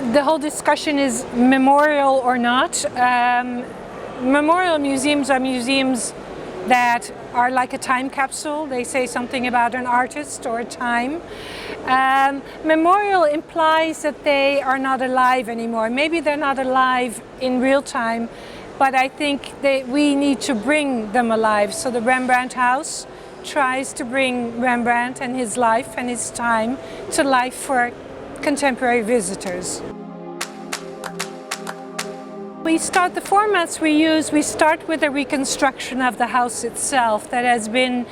the whole discussion is memorial or not. Memorial museums are museums that are like a time capsule. They say something about an artist or a time. Memorial implies that they are not alive anymore. Maybe they're not alive in real time, but I think we need to bring them alive. So the Rembrandt House tries to bring Rembrandt and his life and his time to life for contemporary visitors. The formats we use, we start with a reconstruction of the house itself that has been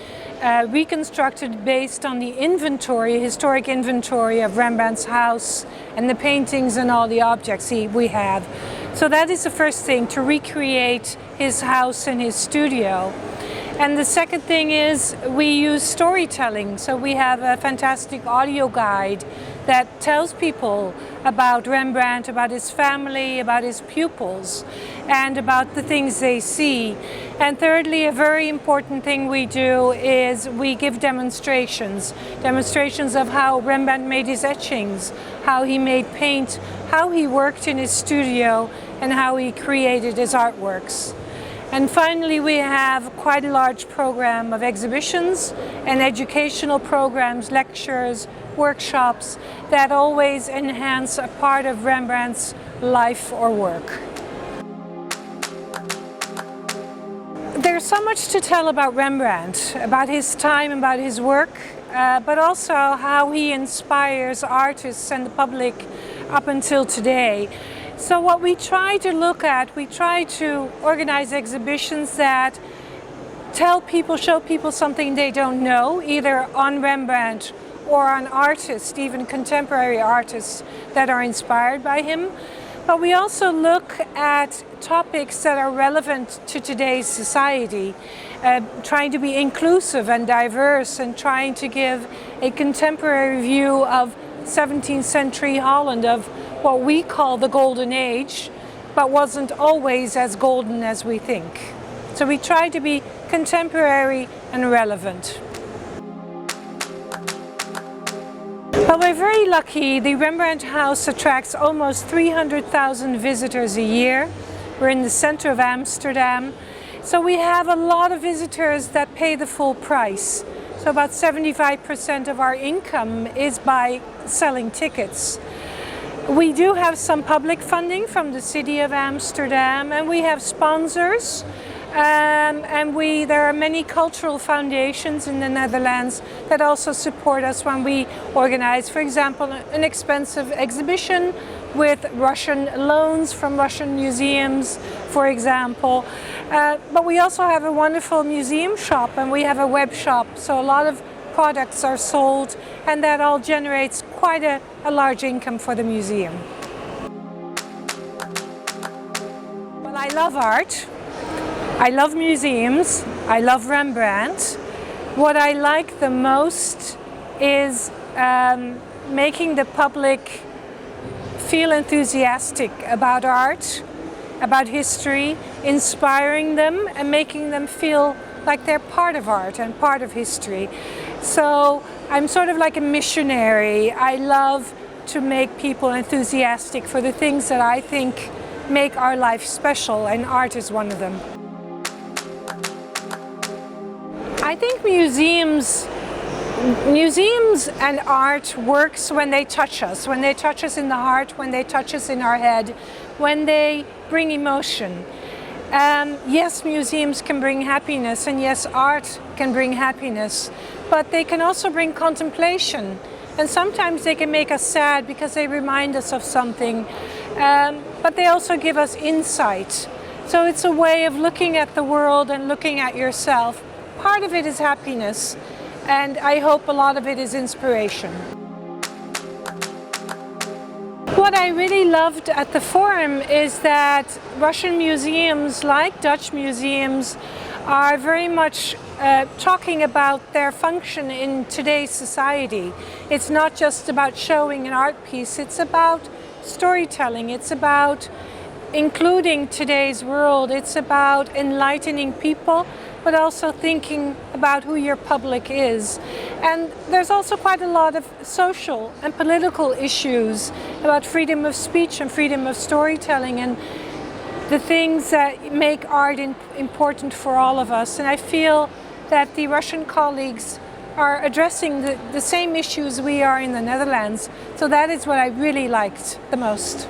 reconstructed based on the inventory, historic inventory of Rembrandt's house and the paintings and all the objects we have. So that is the first thing, to recreate his house and his studio. And the second thing is we use storytelling. So we have a fantastic audio guide that tells people about Rembrandt, about his family, about his pupils, and about the things they see. And thirdly, a very important thing we do is we give demonstrations of how Rembrandt made his etchings, how he made paint, how he worked in his studio, and how he created his artworks. And finally, we have quite a large program of exhibitions and educational programs, lectures, workshops that always enhance a part of Rembrandt's life or work. There's so much to tell about Rembrandt, about his time, about his work, but also how he inspires artists and the public up until today. So what we try to look at, we try to organize exhibitions that tell people, show people something they don't know, either on Rembrandt or on artists, even contemporary artists that are inspired by him. But we also look at topics that are relevant to today's society, trying to be inclusive and diverse and trying to give a contemporary view of 17th century Holland, of what we call the Golden Age, but wasn't always as golden as we think. So we try to be contemporary and relevant. Well, we're very lucky. The Rembrandt House attracts almost 300,000 visitors a year. We're in the center of Amsterdam. So we have a lot of visitors that pay the full price. So about 75% of our income is by selling tickets. We do have some public funding from the city of Amsterdam, and we have sponsors. There are many cultural foundations in the Netherlands that also support us when we organize, for example, an expensive exhibition with Russian loans from Russian museums, for example. But we also have a wonderful museum shop, and we have a web shop, so a lot of products are sold, and that all generates quite a large income for the museum. Well, I love art. I love museums, I love Rembrandt. What I like the most is making the public feel enthusiastic about art, about history, inspiring them and making them feel like they're part of art and part of history. So I'm sort of like a missionary. I love to make people enthusiastic for the things that I think make our life special, and art is one of them. I think museums and art works when they touch us in the heart, when they touch us in our head, when they bring emotion. Yes, museums can bring happiness, and yes, art can bring happiness, but they can also bring contemplation. And sometimes they can make us sad because they remind us of something, but they also give us insight. So it's a way of looking at the world and looking at yourself. Part of it is happiness, and I hope a lot of it is inspiration. What I really loved at the forum is that Russian museums, like Dutch museums, are very much talking about their function in today's society. It's not just about showing an art piece, it's about storytelling, it's about including today's world, it's about enlightening people, but also thinking about who your public is. And there's also quite a lot of social and political issues about freedom of speech and freedom of storytelling and the things that make art important for all of us. And I feel that the Russian colleagues are addressing the same issues we are in the Netherlands. So that is what I really liked the most.